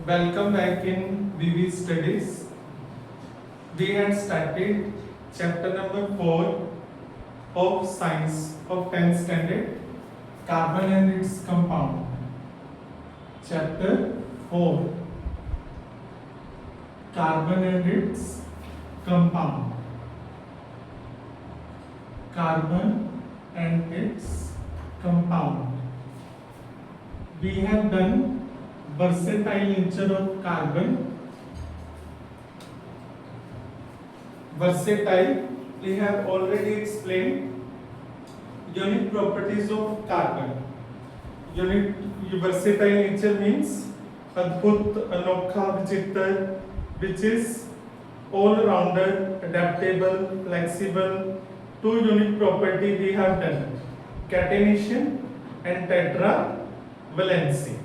Welcome back in VV Studies. We had started chapter number 4 of Science of 10th Standard, Carbon and its Compound. Chapter 4, Carbon and its Compound. Carbon and its compound. We have done versatile nature of carbon. Versatile, we have already explained unique properties of carbon. Unique versatile nature means अद्भुत, अनोखा, विचित्र, which is all-rounder, adaptable, flexible. Two unique property we have done: catenation and tetravalency.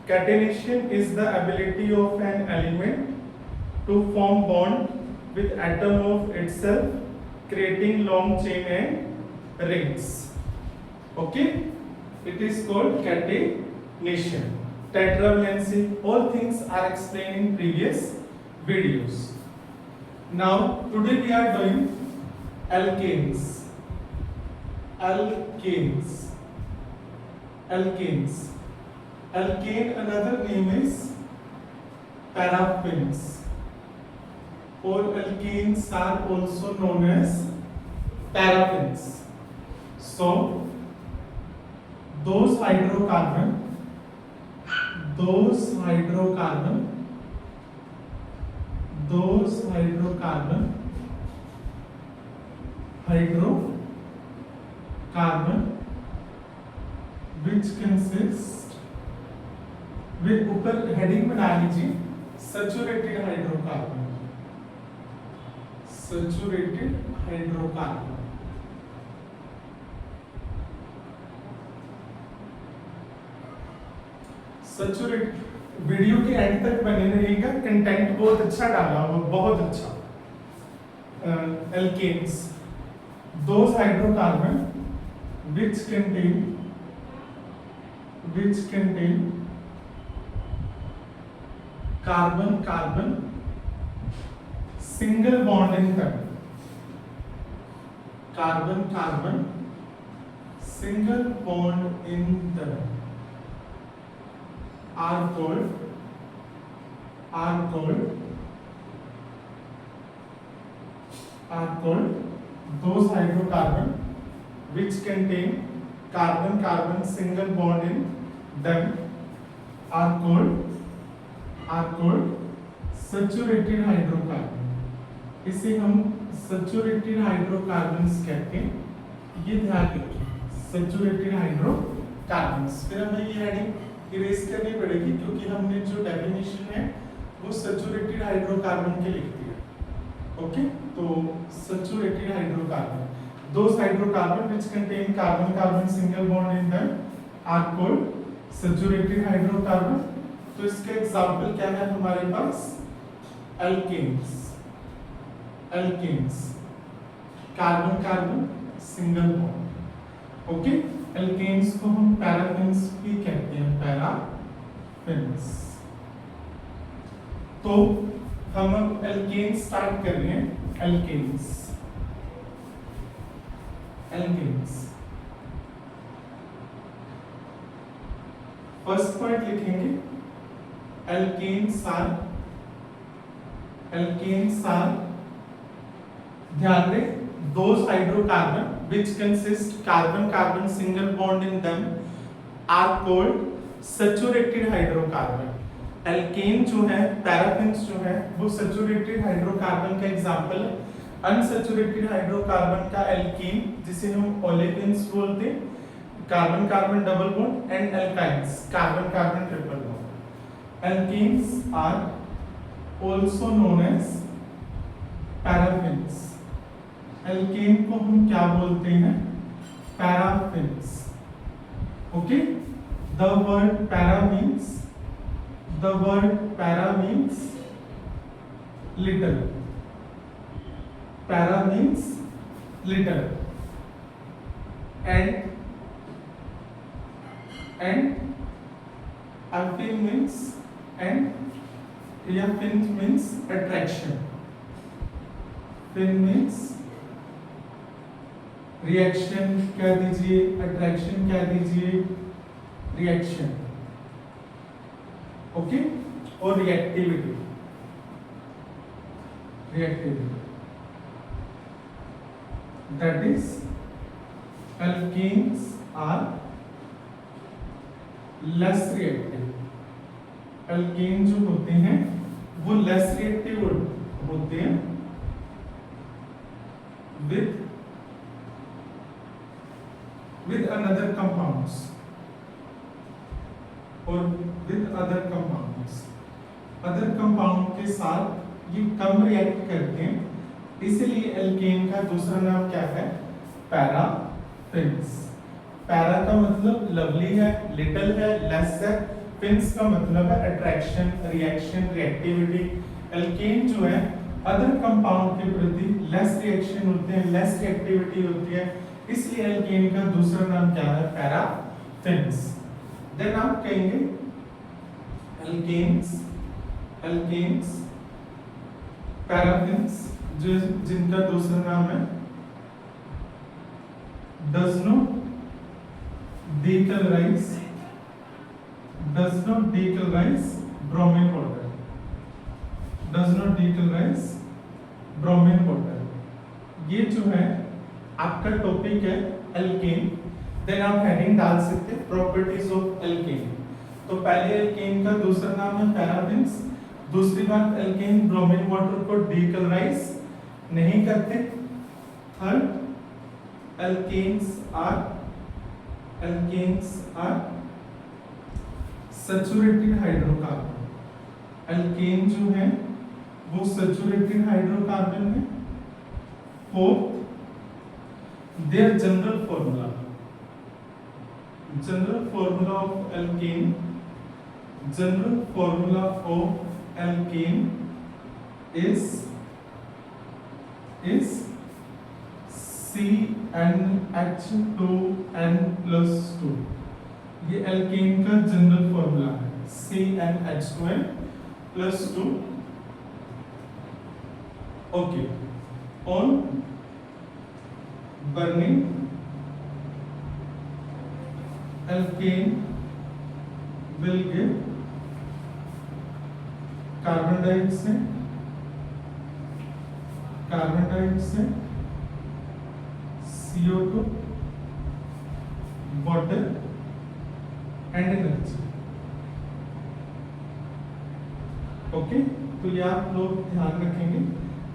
Catenation is the ability of an element to form bond with atom of itself, creating long chain and rings. Okay, it is called catenation. Tetravalency, all things are explained in previous videos. Now today we are doing alkanes. Alkanes. Alkanes. Alkane, another name is paraffins, or alkanes are also known as paraffins. So those hydrocarbon which consist with ऊपर heading में डाल लीजिए saturated hydrocarbon. Saturated hydrocarbon. Saturate video के and तक बने रहिएगा. Content बहुत अच्छा डाला हुआ, बहुत अच्छा. Alkanes, those hydrocarbon which contain carbon single bond in them. Carbon single bond in them are called those hydrocarbon which contain carbon single bond in them are called saturated hydrocarbon. इसे हम saturated hydrocarbons कहते हैं. ये ध्यान रखिए, saturated hydrocarbons. फिर हमें ये हेडिंग इरेज करनी पड़ेगी क्योंकि हमने जो डेफिनेशन है वो saturated hydrocarbon के लिख दिया. ओके, तो saturated hydrocarbon, those hydrocarbon which contain carbon single bond in them are called saturated hydrocarbon. तो इसका एग्जाम्पल क्या है हमारे पास? Alkanes. Carbon single bond. Okay, alkanes को हम पैराफिन्स भी कहते हैं. पैराफिन्स. तो हम अब एल्केन्स स्टार्ट कर रहे हैं. एल्केन्स फर्स्ट पॉइंट लिखेंगे. Alkanes are, ध्यान दें, those hydrocarbon which consist carbon single bond in them are called saturated hydrocarbon. Alkane जो है, paraffins जो है, वो saturated hydrocarbon का एग्जाम्पल है. अनसैचुरेटेड हाइड्रोकार्बन का alkene, जिसे हम olefins बोलते हैं, carbon double bond, and alkynes, carbon triple bond. Alkenes are also known as paraffins. Alkane को हम क्या बोलते हैं? Paraffins. Okay? The word para means little. Para means little. And Affinity means and या fin means attraction. Fin means reaction क्या दीजिए, attraction क्या दीजिए, रिएक्शन, ओके, और reactivity, that is alkenes are less reactive. Alkane जो होते हैं वो लेस रिएक्टिव होते हैं with another compounds or with other compounds. Other compound के साथ ये कम रिएक्ट करते हैं, इसलिए एल्केन का दूसरा नाम क्या है, पैराफिन्स. पैरा का मतलब लवली है, लिटिल है, लेस है. फिन्स का मतलब है अट्रैक्शन, रिएक्शन, रिएक्टिविटी. एल्केन जो है अदर कंपाउंड के प्रति लेस रिएक्शन होते हैं, लेस रिएक्टिविटी होती है, इसलिए एल्केन का दूसरा नाम क्या है, पैराफिन्स. देन आप कहेंगे एल्केन्स, पैराफिन्स जो जिनका दूसरा नाम है does not decolorize bromine water. ये जो है आपका टॉपिक है एल्केन. देन आप हेडिंग डाल सकते हैं प्रॉपर्टीज ऑफ एल्केन. तो पहले एल्केन का दूसरा नाम है पैराफिन्स. दूसरी बात, एल्केन ब्रोमीन वाटर को डीकलराइज नहीं करते. Third, alkanes are saturated hydrocarbon. Alkane जो है वो सैचुरेटेड हाइड्रोकार्बन है. Fourth, their general formula of alkane is CnH2n+2. ये एल्केन का जनरल फॉर्मूला है, CnH2n+2. Okay, on burning alkane will give carbon dioxide CO2 water and energy. Okay, तो ये आप लोग ध्यान रखेंगे.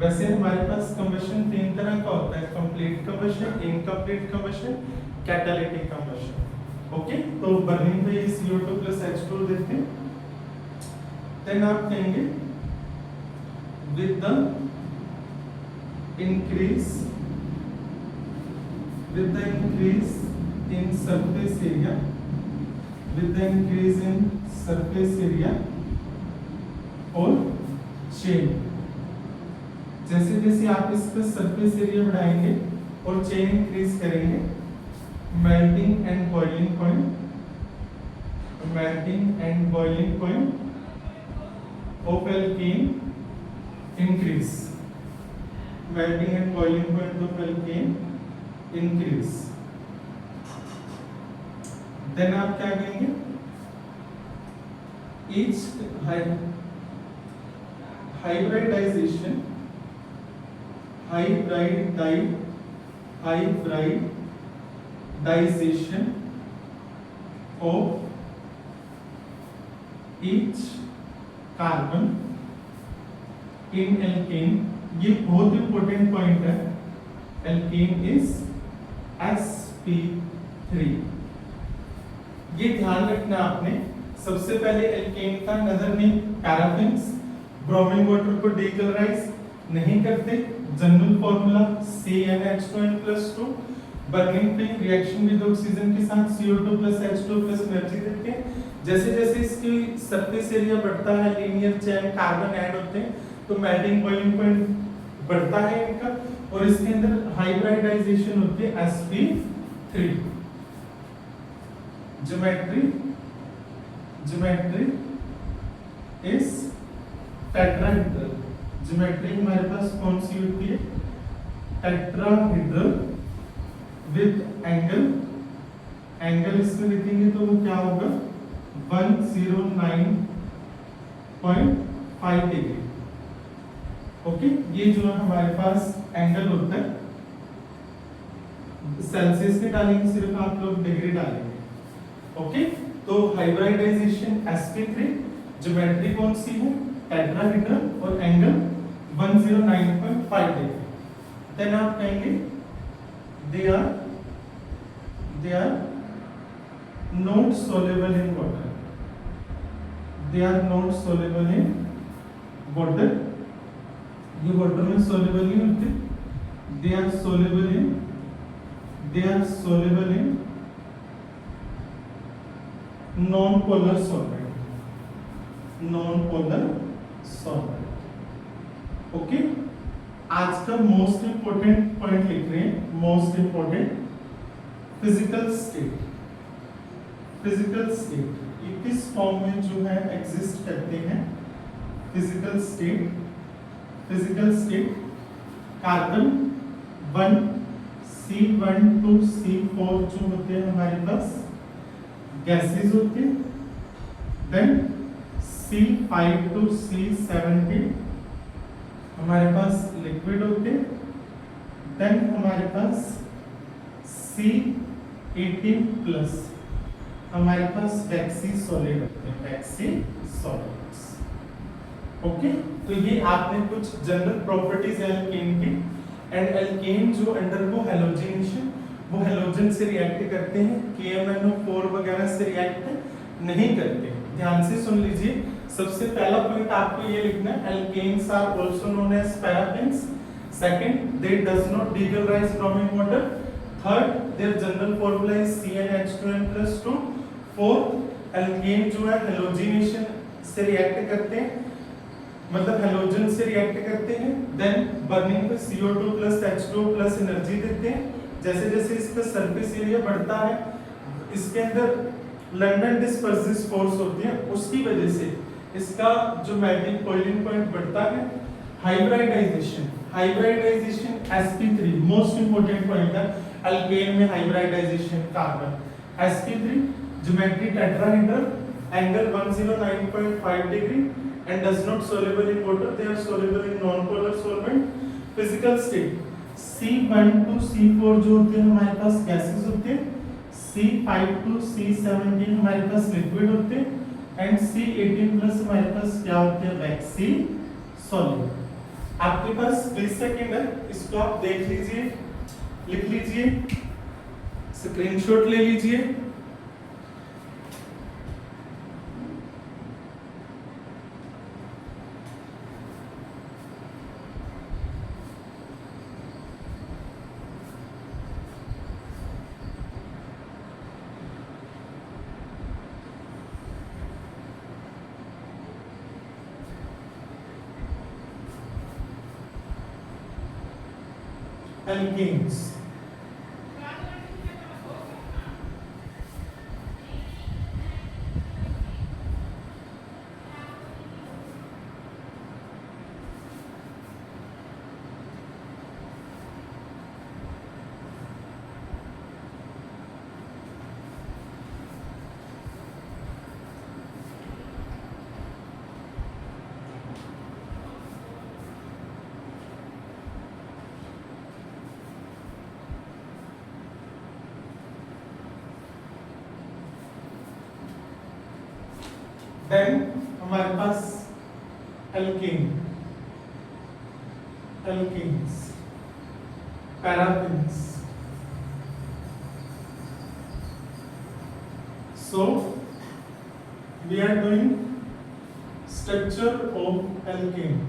वैसे हमारे पास कंबशन तीन तरह का होता है, complete combustion, incomplete combustion, catalytic combustion. Okay, तो बर्निंग पे CO2 + H2 देते हैं. देन आप कहेंगे with the increase in surface area और चेन. जैसे जैसे आप इस पर सरफेस एरिया बढ़ाएंगे और चेन इंक्रीज करेंगे, melting and boiling point of alkane increase. Then आप क्या कहेंगे, each hybridization of each carbon in alkane. ये बहुत इंपॉर्टेंट पॉइंट है. Alkane is sp3. ये ध्यान रखना आपने. सबसे पहले एल्केन का नजर नेम पैराफिन्स, ब्रोमीन वाटर को डीकलराइज नहीं करते. General formula CnH2n+2. बर्निंग पे रिएक्शन विद ऑक्सीजन के साथ CO2 + H2 + एनर्जी देते हैं. जैसे जैसे इसकी सरफेस एरिया बढ़ता है, लीनियर चेन कार्बन ऐड होते हैं, तो मेल्टिंग बॉइलिंग पॉइंट बढ़ता है इनका, और इसके अंदर हाइब्रिडाइजेशन होती है sp3. Geometry is tetrahedral. Geometry हमारे पास कौन सी होती है? Tetrahedral with angle. एंगल इसमें लिखेंगे तो वो क्या होगा? 109.5 डिग्री। ओके, ये जो हमारे पास एंगल होता है, सेल्सियस में डालेंगे सिर्फ आप लोग, डिग्री डालेंगे। ओके, तो हाइब्रिडाइजेशन sp3, ज्योमेट्री कौन सी है? टेट्राहेड्रल और एंगल 109.5 डिग्री। देन आप कहेंगे they are not soluble in water. They are not soluble in water. ये वाटर में सोलेबल नहीं होते। They are soluble in non polar solvent. Okay, आज का मोस्ट इंपोर्टेंट पॉइंट लिख रहे हैं। Most important, physical state. Physical state ये किस फॉर्म में जो है एग्जिस्ट करते हैं? Physical state carbon 1 C1 to C4 जो होते हैं हमारे पास गैसेस होते हैं। देन C5 to C17 हमारे पास लिक्विड होते हैं। देन हमारे पास C18 प्लस हमारे पास वैक्सी सॉलिड होते हैं, वैक्सी सॉलिड्स। ओके, तो ये आपने कुछ जनरल प्रॉपर्टीज है एल्केन की। एंड एल्केन जो अंडरगो हैलोजिनेशन, वो हैलोजन से रिएक्ट करते हैं, KMnO4 वगैरह से रिएक्ट नहीं करते। ध्यान से सुन लीजिए। सबसे पहला पॉइंट आपको ये लिखना है, alkanes are also known as paraffins. Second, they does not डिगलराइज from in water. Third, their general formula is CnH2n+2। Fourth, alkane जो है हैलोजिनेशन से रिएक्ट करते हैं, मतलब हैलोजन से रिएक्ट करते हैं। देन बर्निंग पे CO2+H2+ एनर्जी देते हैं। जैसे जैसे इसका सरफेस एरिया बढ़ता है, इसके अंदर लंडन डिस्पर्सिव फोर्स होती है, उसकी वजह से इसका जो मैग्नेटिक बॉइलिंग पॉइंट बढ़ता है। Hybridization sp3 most important point है एल्केन में। Hybridization carbon sp3, geometry tetrahedral, angle 109.5 degree and does not soluble in water. They are soluble in non-polar solvent. Physical state C1 to C4 जो होते हैं हमारे पास gases होते हैं। C5 to C17 हमारे पास liquid होते हैं। एंड C18 प्लस हमारे पास क्या होते हैं? वैक्सी सॉलिड। आपके पास 20 सेकेंड है, इसको आप देख लीजिए, लिख लीजिए, स्क्रीनशॉट ले लीजिए। Alkenes. देन हमारे पास alkanes, paraffins. So we are doing structure of alkane.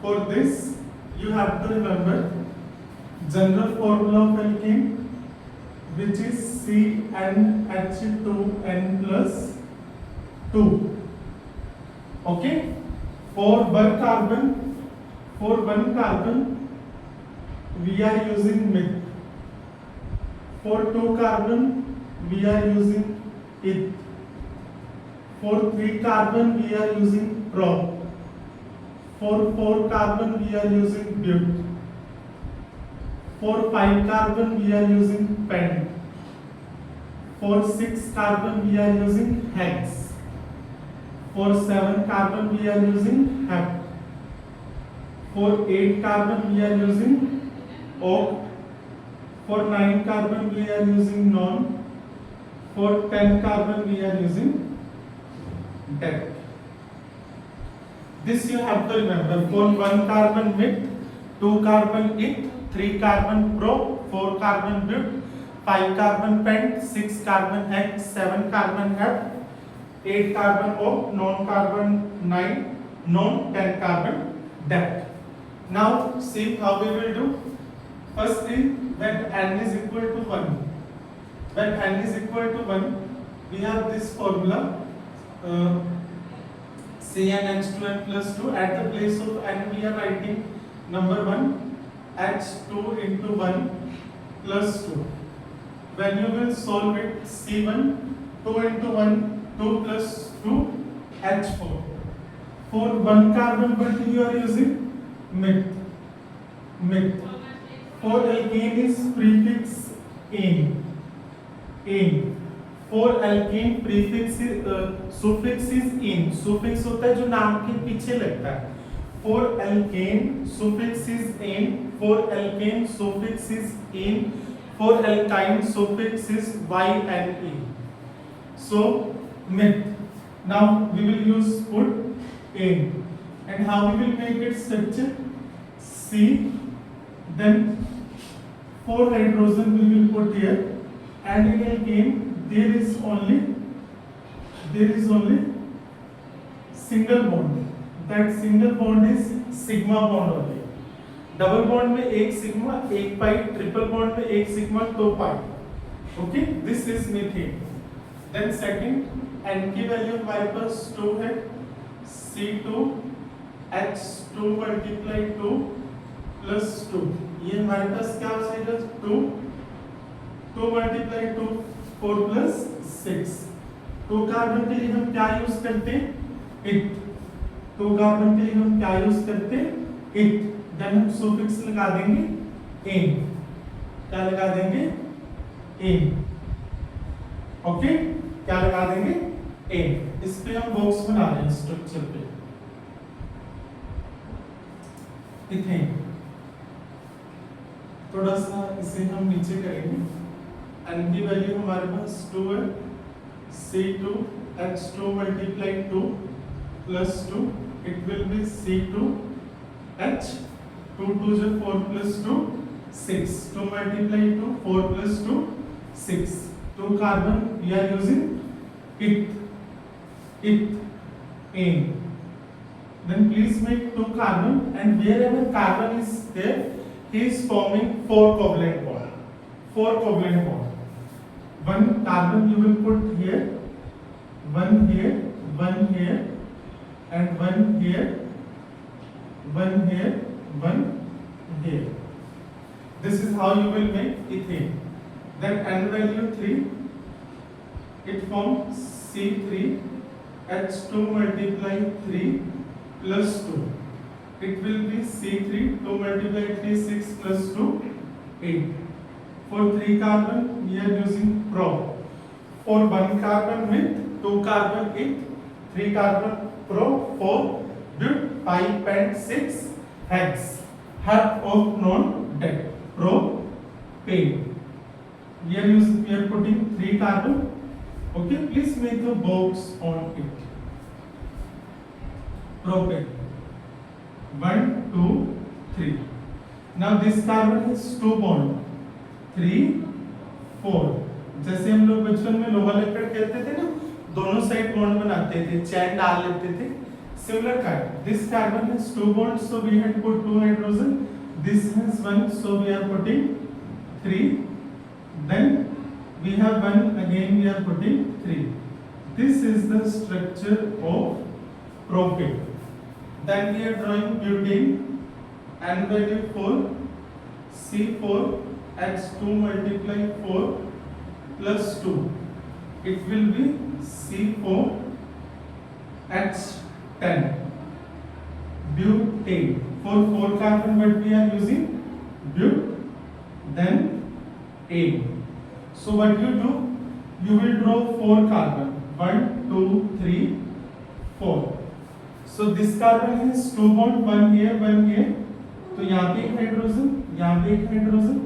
For this you have to remember general formula of alkane, which is CnH2n+2. Okay, for one carbon we are using mit. For 2 carbon we are using it. For 3 carbon we are using prop. For 4 carbon we are using but. For 5 carbon we are using pent. For 6 carbon we are using hex. For 7 carbon we are using hep. For 8 carbon we are using oct. For 9 carbon we are using non. For 10 carbon we are using det. This you have to remember. For 1 carbon mit, 2 carbon it, 3 carbon pro, 4 carbon but, 5 carbon pent, 6 carbon hex, 7 carbon hep, 8 carbon oct, non carbon 9, non 10 carbon det. Now see how we will do. Firstly, when n is equal to 1, when n is equal to 1, we have this formula. CnH2n plus 2. At the place of n we are writing number 1 H2 into 1 plus 2. When you will solve it, C1 2 into 1 2 plus 2 H4. For 1 carbon but you are using mit. For alkane is prefix in. For alkane prefix suffix is in. Suffix होता है जो नाम के पीछे लगता है. For alkane suffix is in. For alkane suffix is in. For alkyne suffix is yne. So mit. Now we will use put in. And how we will make it structure? C. Then 4 hydrogen we will put here. And in alkane there is only single bond. That single bond is sigma bond only. Double bond में एक sigma एक pi, triple bond में एक sigma 2 pi. Okay, this is methane. Then second, n की value हमारे पास 2 है. C2 H2 multiply 2 plus 2. ये हमारे पास क्या हो जाएगा? 2 multiply 2 4 plus 6. 2 कार्बन के लिए हम क्या यूज करते हैं? it. 2 कार्बन के लिए हम क्या यूज करते हैं? it. देन हम सुफिक्स लगा देंगे in. क्या लगा देंगे? in. ओके, क्या लगा देंगे? in. इस पे हम बॉक्स बना रहे हैं स्ट्रक्चर पे. इथेन थोड़ा सा इसे हम नीचे करेंगे. n की वैल्यू हमारे पास 2 है. C2 H2 multiply 2 plus 2. It will be C2 H 2 2 is 4 plus 2 6. 2 multiply 2 4 plus 2 6. 2 carbon we are using it in. Then please make 2 carbon, and wherever carbon is there, he is forming 4 covalent bond. 4 covalent bond. 1 carbon you will put here, 1 here, 1 here, and 1 here, 1 here, 1 here. This is how you will make ethane. Then n value 3, it forms C3 H2 multiply 3 plus 2. It will be C3 2 multiply 3 6 plus 2 8. For 3 carbon we are using prop. For 1 carbon with 2 carbon it, 3 carbon pro, 4 but, 5 pent, 6 hex. Hep of non det. Propane. We are putting 3 carbon. Okay, please make a box on it. Propane. 1 2 3. Now this carbon has 2 bond. 3 4. जैसे हम लोग बचपन में लोहा लकड़ खेलते थे ना, दोनों साइड बॉन्ड बनाते थे, चैन डाल लेते थे. Similar kind. This carbon has 2 bonds, so we had put 2 hydrogen. This has 1, so we are putting 3. Then we have 1, again we are putting 3. This is the structure of propane. Then we are drawing butane, and value 4. C4H2 multiply 4 plus 2. It will be C4H10 butane. For 4 carbon, but we are using but, then A. So what you do? You will draw 4 carbon. 1, 2, 3, 4. So this carbon has 2 bond, 1 here, 1 here. तो यहाँ पे एक hydrogen, यहाँ पे एक hydrogen,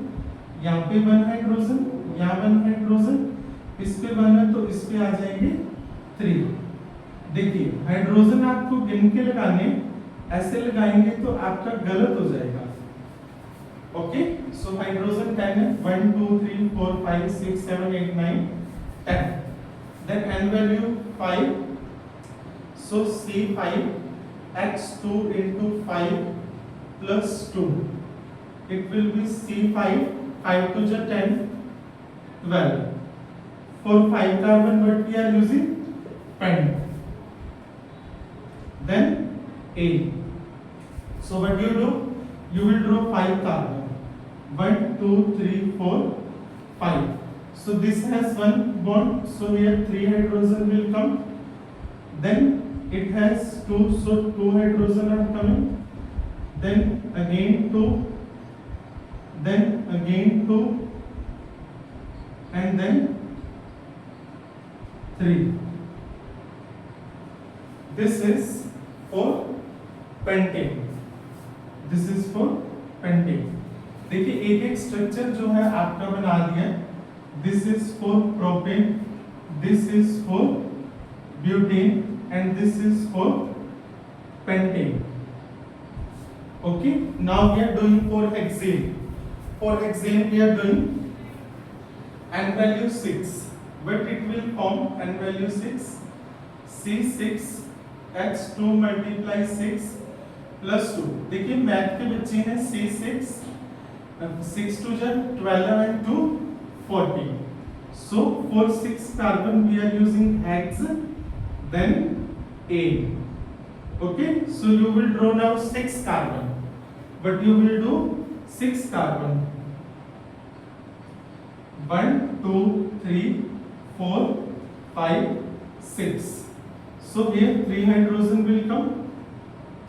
यहाँ पे 1 hydrogen, यहाँ 1 हाइड्रोजन, इस पे 1 है तो इस पे आ जाएंगे 3। देखिए हाइड्रोजन आपको गिन के लगाने, ऐसे लगाएंगे तो आपका गलत हो जाएगा। ओके, सो हाइड्रोजन 10 है, 1 2 3 4 5 6 7 8 9 10। Then n value 5, so C5H2 into 5 plus 2, it will be C5, 5 to the 10, 12. For 5 carbon, but we are using pen. Then A. So what you do? You will draw 5 carbon. 1, 2, 3, 4, 5. So this has 1 bond. So here 3 hydrogen will come. Then it has 2. So 2 hydrogen are coming. Then again 2. Then again 2. And then 3. This is for pentane. This is for pentane. देखिए एक एक structure जो है आपका बना दिया। This is for propane, this is for butane, and this is for pentane. Okay, now we are doing for hexane. For hexane we are doing n value 6. But it will form n value 6, C6H2 multiply 6 plus 2. देखिए math के बच्चे हैं, C6 6 to 12 and 2 14. So for 6 carbon we are using hex, then A. Okay, so you will draw now 6 carbon, but you will do 6 carbon. 1 2 3 4 5 6. So here 3 hydrogen will come,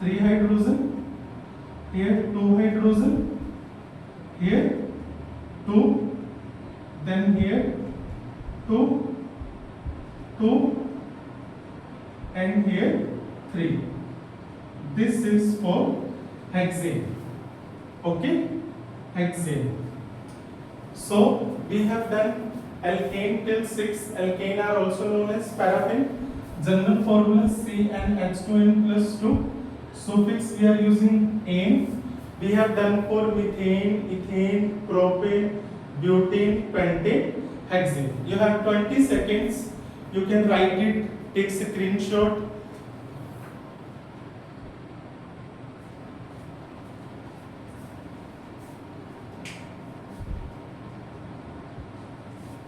3 hydrogen, here 2 hydrogen, here 2, then here 2, 2, and here 3. This is for hexane. Okay, hexane. So we have done alkane till 6. Alkane are also known as paraffin. General formula CnH2n plus 2. Suffix we are using ane. We have done for methane, ethane, propane, butane, pentane, hexane. You have 20 seconds. You can write it, take screenshot.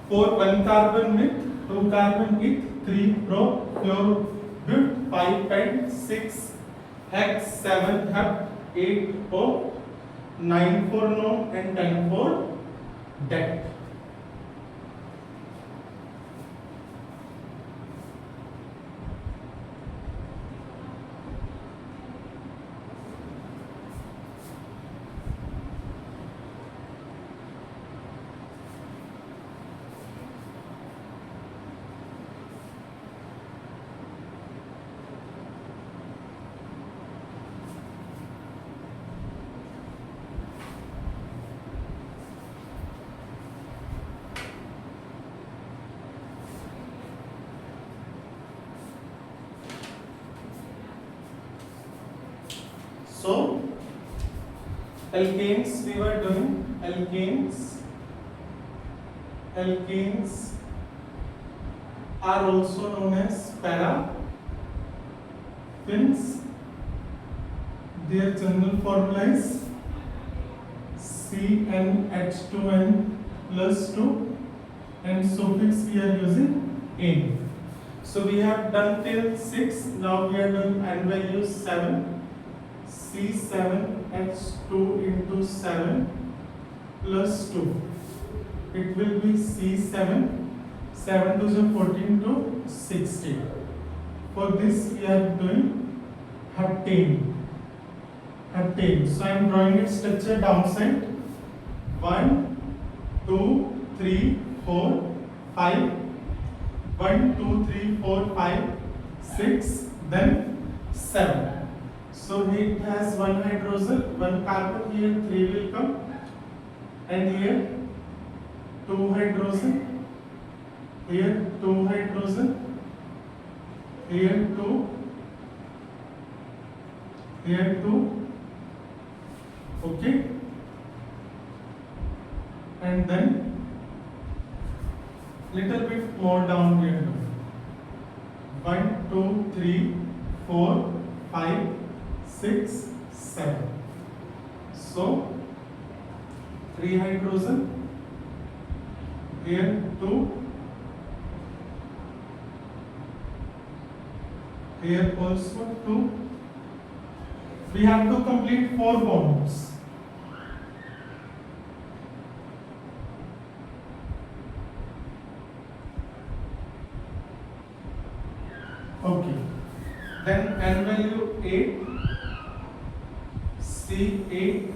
For 1 carbon with 2 carbon with 3 pro, pure, but 5 pent, 6 hex, 7 hep, 8 O, 9 for no, and 10 for det. So alkanes we were doing, alkanes are also known as paraffins. Their general formula is CnH2n plus 2, and suffix we are using ane. So we have done till 6. Now we are doing n value 7. C7H2 into 7 plus 2. It will be C7. 7 to the 14 to 16. For this we are doing heptane. Heptane. So I am drawing its structure downside. 1, 2, 3, 4, 5. 1, 2, 3, 4, 5, 6, then 7. So it has one hydrogen, one carbon. Here 3 will come, and here 2 hydrogen. Here 2 hydrogen. Here 2. Here 2. Okay. And then little bit more down here. 1, 2, 3, 4, 5, 6, 7. So 3 hydrogen. Here 2. Here also 2. We have to complete 4 bonds. Okay. Then N value 8, C8,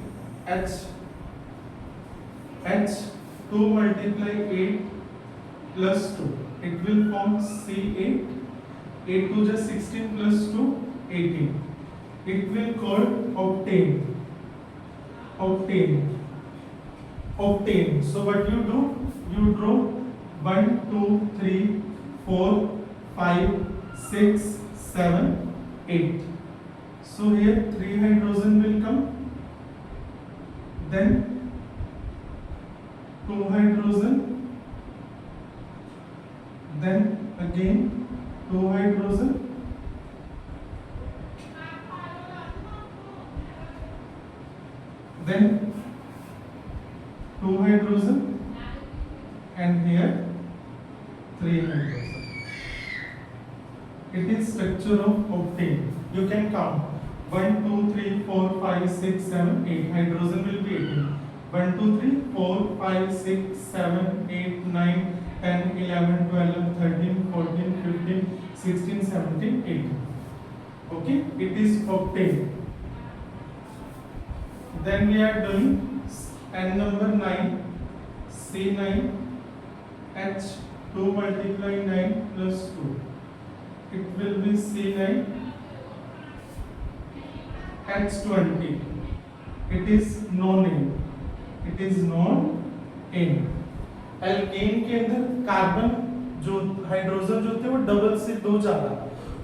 H 2 multiply 8 plus 2. It will form C8. 8 to the 16 plus 2, 18. It will call octane. Octane. So what you do? You draw 1, 2, 3, 4, 5, 6, 7, 8. So here 3 hydrogen will come. Then 2 hydrogen. Then again 2 hydrogen. Then 2 hydrogen, and here 3 hydrogen. It is structure of octane. You can count 1, 2, 3, 4, 5, 6, 7, 8. Hydrogen will be 18. 1, 2, 3, 4, 5, 6, 7, 8, 9, 10, 11, 12, 13, 14, 15, 16, 17, 18. Okay, it is octane. Then we are doing N number 9, C9, H 2 multiply 9 plus 2. It will be C9, H20. It is non-N. It is non-N. Alkane के अंदर carbon जो hydrogen जो थे वो double से 2 ज्यादा.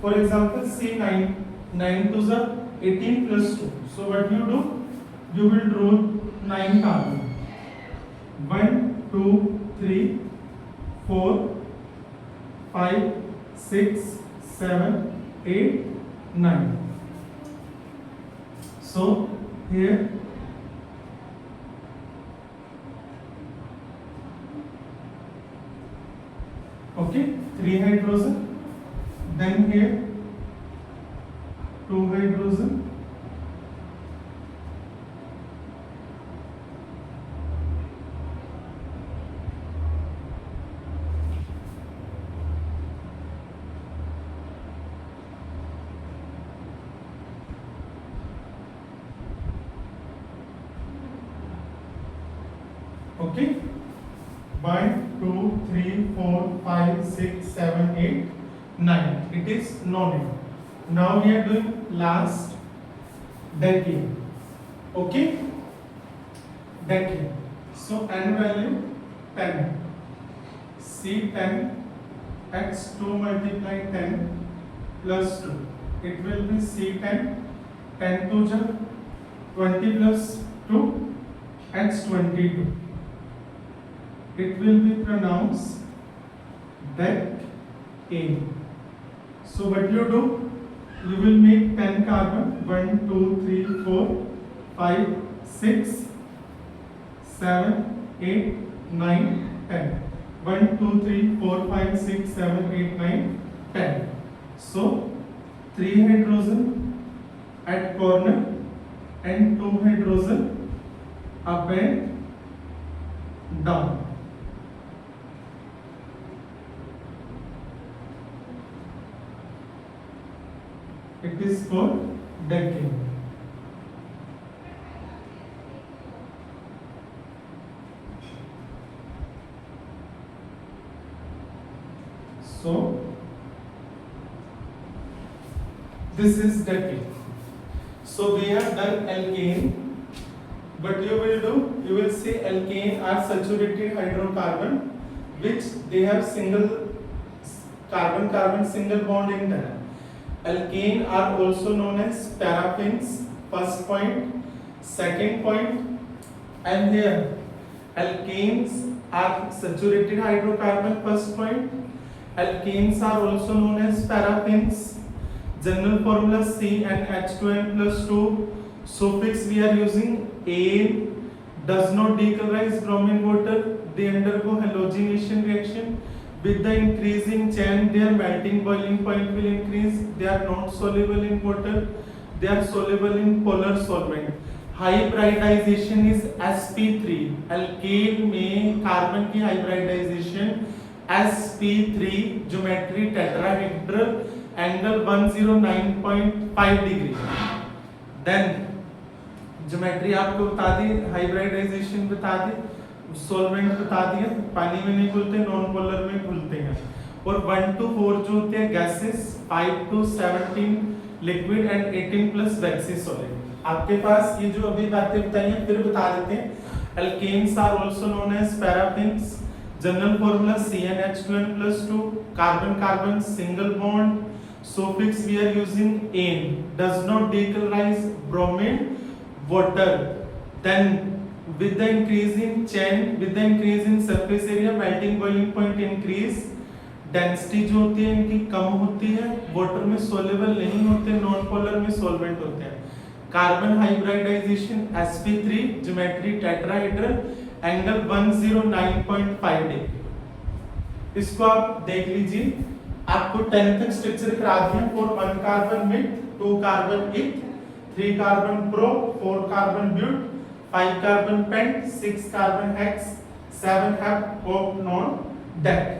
For example C9, 9 to the 18 plus 2. So what you do? You will draw 9 carbon. 1, 2, 3, 4, 5, 6, 7, 8, 9. So here okay, 3 hydrogen. Then here 2 hydrogen. Okay, 1, 2, 3, 4, 5, 6, 7, 8, 9. It is non-N. Now we are doing last decade. Okay, decade. So N value 10. C10, X2 multiply 10 plus 2. It will be C10. 10 to the 20 plus 2, X22. It will be pronounced decane. So what you do? You will make 10 carbon. 1, 2, 3, 4, 5, 6, 7, 8, 9, 10. 1, 2, 3, 4, 5, 6, 7, 8, 9, 10. So 3 hydrogen at corner and 2 hydrogen up and down. It is called decking. So this is decking. So we have done alkane. What you will do? You will say alkane are saturated hydrocarbon which they have single carbon single bond in them. Alkane are also known as paraffins. First point, second point, and here alkanes are saturated hydrocarbon. First point, alkanes are also known as paraffins. General formula CnH2n plus 2. Suffix we are using ane. Does not decolorize bromine water. They undergo halogenation reaction. With the increasing chain, their melting boiling point will increase. They are not soluble in water. They are soluble in polar solvent. Hybridization is sp3. Alkane में carbon की hybridization sp3 geometry tetrahedral angle 109.5 degree. Then geometry आपको बता दी, hybridisation बता दी, solvent बता दिया, पानी में नहीं घुलते, नॉन पोलर में घुलते हैं. और 1 to 4 जो होते हैं gases, 5 to 17 liquid and 18 plus vaccine solid. आपके पास ये जो अभी बातें बताई हैं फिर बता देते हैं. Alkanes are also known as paraffins. General formula CnH2n plus 2. Carbon single bond. suffix we are using ane. Does not decolorize bromine water. Then with the increase in chain, with the increase in surface area, melting boiling point increase. Density जो होती है इनकी कम होती है, water में soluble नहीं होते, non polar में सॉल्वेंट होते हैं. Carbon hybridization sp3 geometry tetrahedral angle 109.5 degree. इसको आप देख लीजिए. आपको 10 तक स्ट्रक्चर करा दिया. 1 carbon mid, 2 carbon eth, 3 carbon prop, 4 carbon but, 5 carbon pent, 6 carbon hex, 7 hept oct non dec.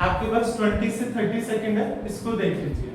आपके पास 20 से 30 सेकंड है, इसको देख लीजिए.